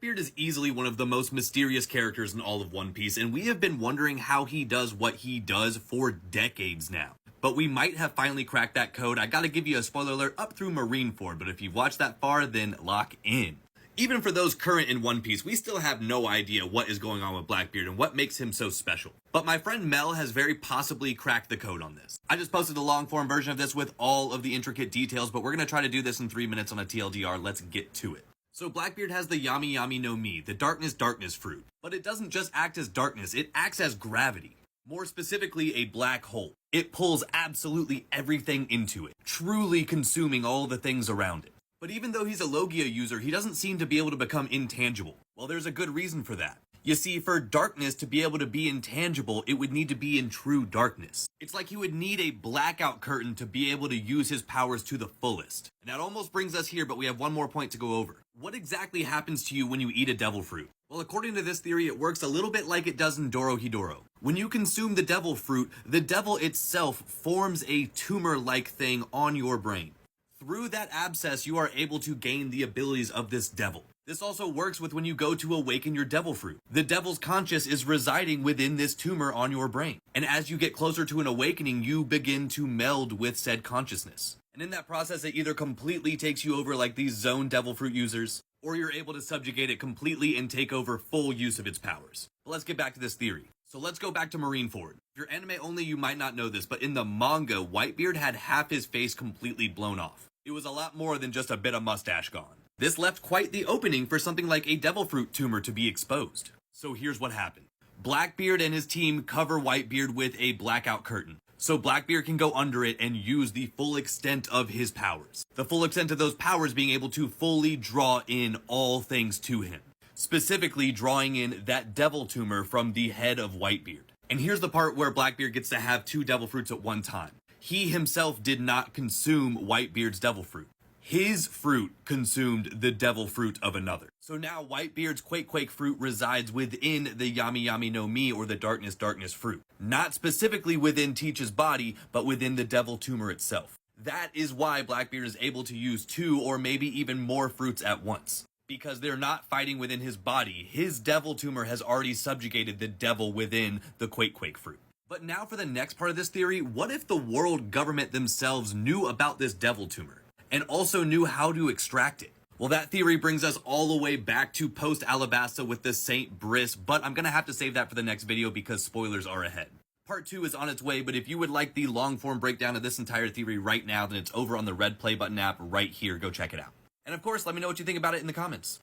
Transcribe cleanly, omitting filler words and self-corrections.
Blackbeard is easily one of the most mysterious characters in all of One Piece, and we have been wondering how he does what he does for decades now. But we might have finally cracked that code. I gotta give you a spoiler alert up through Marineford, but if you've watched that far, then lock in. Even for those current in One Piece, we still have no idea what is going on with Blackbeard and what makes him so special. But my friend Mel has very possibly cracked the code on this. I just posted a long form version of this with all of the intricate details, but we're gonna try to do this in 3 minutes on a TLDR. Let's get to it. So Blackbeard has the Yami Yami no Mi, the darkness fruit. But it doesn't just act as darkness, it acts as gravity. More specifically, a black hole. It pulls absolutely everything into it, truly consuming all the things around it. But even though he's a Logia user, he doesn't seem to be able to become intangible. Well, there's a good reason for that. You see, for darkness to be able to be intangible, it would need to be in true darkness. It's like he would need a blackout curtain to be able to use his powers to the fullest. And that almost brings us here, but we have one more point to go over. What exactly happens to you when you eat a devil fruit? Well, according to this theory, it works a little bit like it does in Dorohedoro. When you consume the devil fruit, the devil itself forms a tumor-like thing on your brain. Through that abscess, you are able to gain the abilities of this devil. This also works with when you go to awaken your devil fruit. The devil's conscious is residing within this tumor on your brain. And as you get closer to an awakening, you begin to meld with said consciousness. And in that process, it either completely takes you over like these zone devil fruit users, or you're able to subjugate it completely and take over full use of its powers. But let's get back to this theory. So let's go back to Marineford. If you're anime only, you might not know this, but in the manga, Whitebeard had half his face completely blown off. It was a lot more than just a bit of mustache gone. This left quite the opening for something like a devil fruit tumor to be exposed. So here's what happened. Blackbeard and his team cover Whitebeard with a blackout curtain, so Blackbeard can go under it and use the full extent of his powers. The full extent of those powers being able to fully draw in all things to him. Specifically drawing in that devil tumor from the head of Whitebeard. And here's the part where Blackbeard gets to have two devil fruits at one time. He himself did not consume Whitebeard's devil fruit. His fruit consumed the devil fruit of another. So now Whitebeard's Quake fruit resides within the Yami Yami no Mi, or the darkness fruit. Not specifically within Teach's body, but within the devil tumor itself. That is why Blackbeard is able to use two or maybe even more fruits at once. Because they're not fighting within his body. His devil tumor has already subjugated the devil within the Quake fruit. But now for the next part of this theory, what if the world government themselves knew about this devil tumor? And also knew how to extract it? Well, that theory brings us all the way back to post-Alabasta with the Saint Brice, but I'm gonna have to save that for the next video because spoilers are ahead. Part 2 is on its way, but if you would like the long-form breakdown of this entire theory right now, then it's over on the red play button app right here. Go check it out. And of course, let me know what you think about it in the comments.